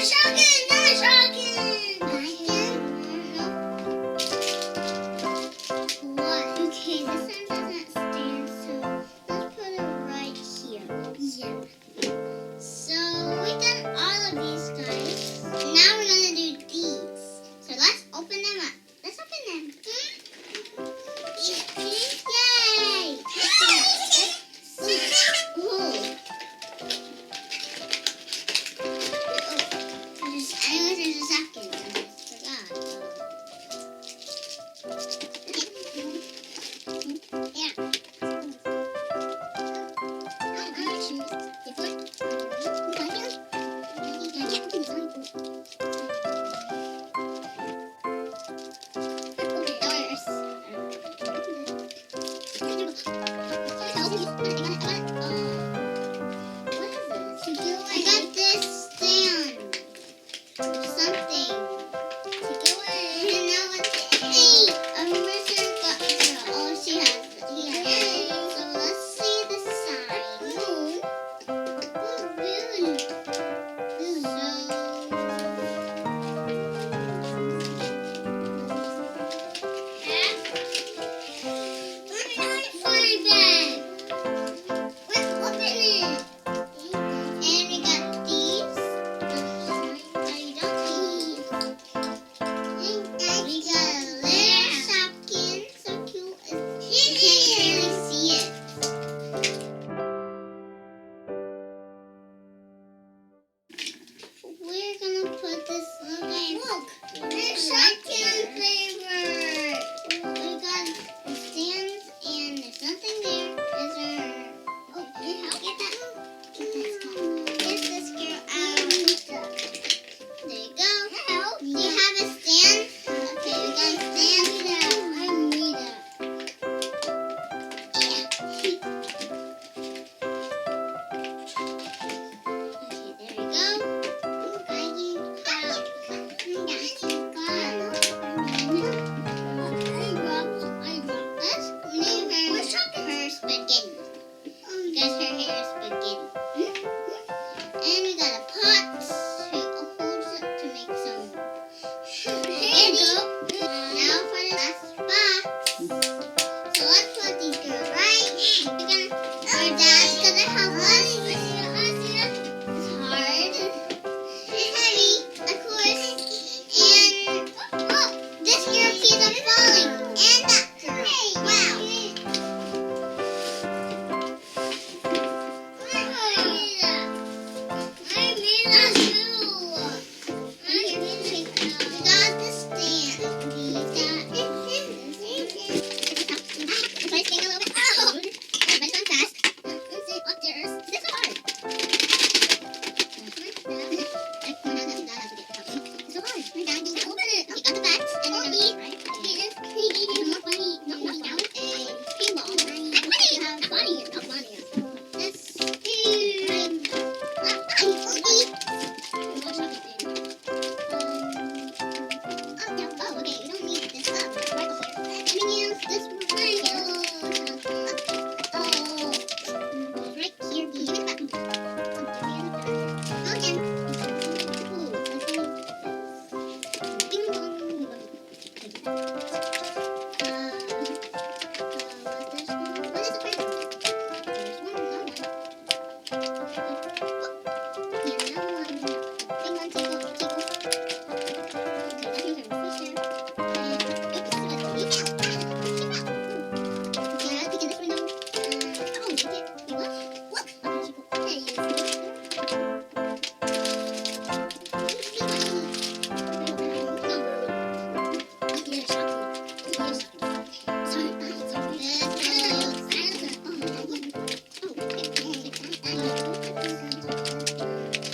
Shopkins! Not Shopkins! What? Okay, this one doesn't stand, so let's put it right here. Yeah. So we done all of these guys. Now we're gonna do these. So let's open them up. Let's open them. Yay! There's a second. I forgot. I got this stand. Something. Take away. And now it's hey, oh, she has it. Yay. So let's see the sign. Moon. Oh, moon. Funny bag. Open it. And we got these. We got a little Shopkins, so cute. You can't really see it. We're gonna put this. Look, there's Shopkins flavor. We got the stands, and there's nothing there. Is there? Oh, get that. Get this girl out. There you go. Do you have a stand? Okay, we got a stand now. I need it. Okay, there we go. Let's name her spaghetti. Because her hair is spaghetti. And we got a pot to hold it to make some spaghetti. Now for the last box. So let's put these girls right. Our dad's gonna help us. It's hard. It's heavy, of course. And oh, this girl keeps on falling. And that girl. Wow. I made that too. We got the stand. We got let's take a little bit. Oh! Let's run fast. Let's see upstairs. This is hard. It's so hard. My dad didn't open it. Okay, got the bats. And then these, right? More funny. No, down. And pinball. You have bunny. Oh, bunny. This oh, okay, we don't need this up. Right here. Let me use this one right here. Oh, right here. Give it back. Again. Ooh, bing bong. What is the first one? There's one, no one. Yeah, no one. Bing bong, tickle, tickle. Okay, that means I'm fish there. And oops, leave out. Okay, I think in this window. Oh, you did. Wait, what? Look. Okay, tickle. There you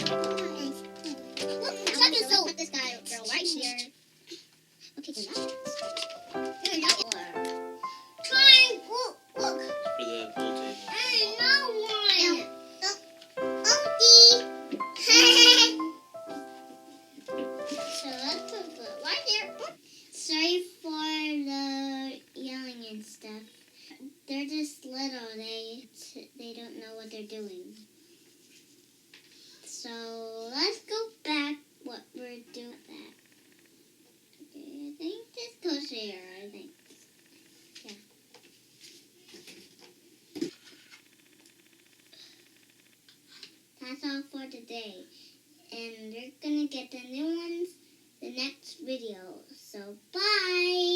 go. all for today. And we're gonna get the new ones the next video. So bye!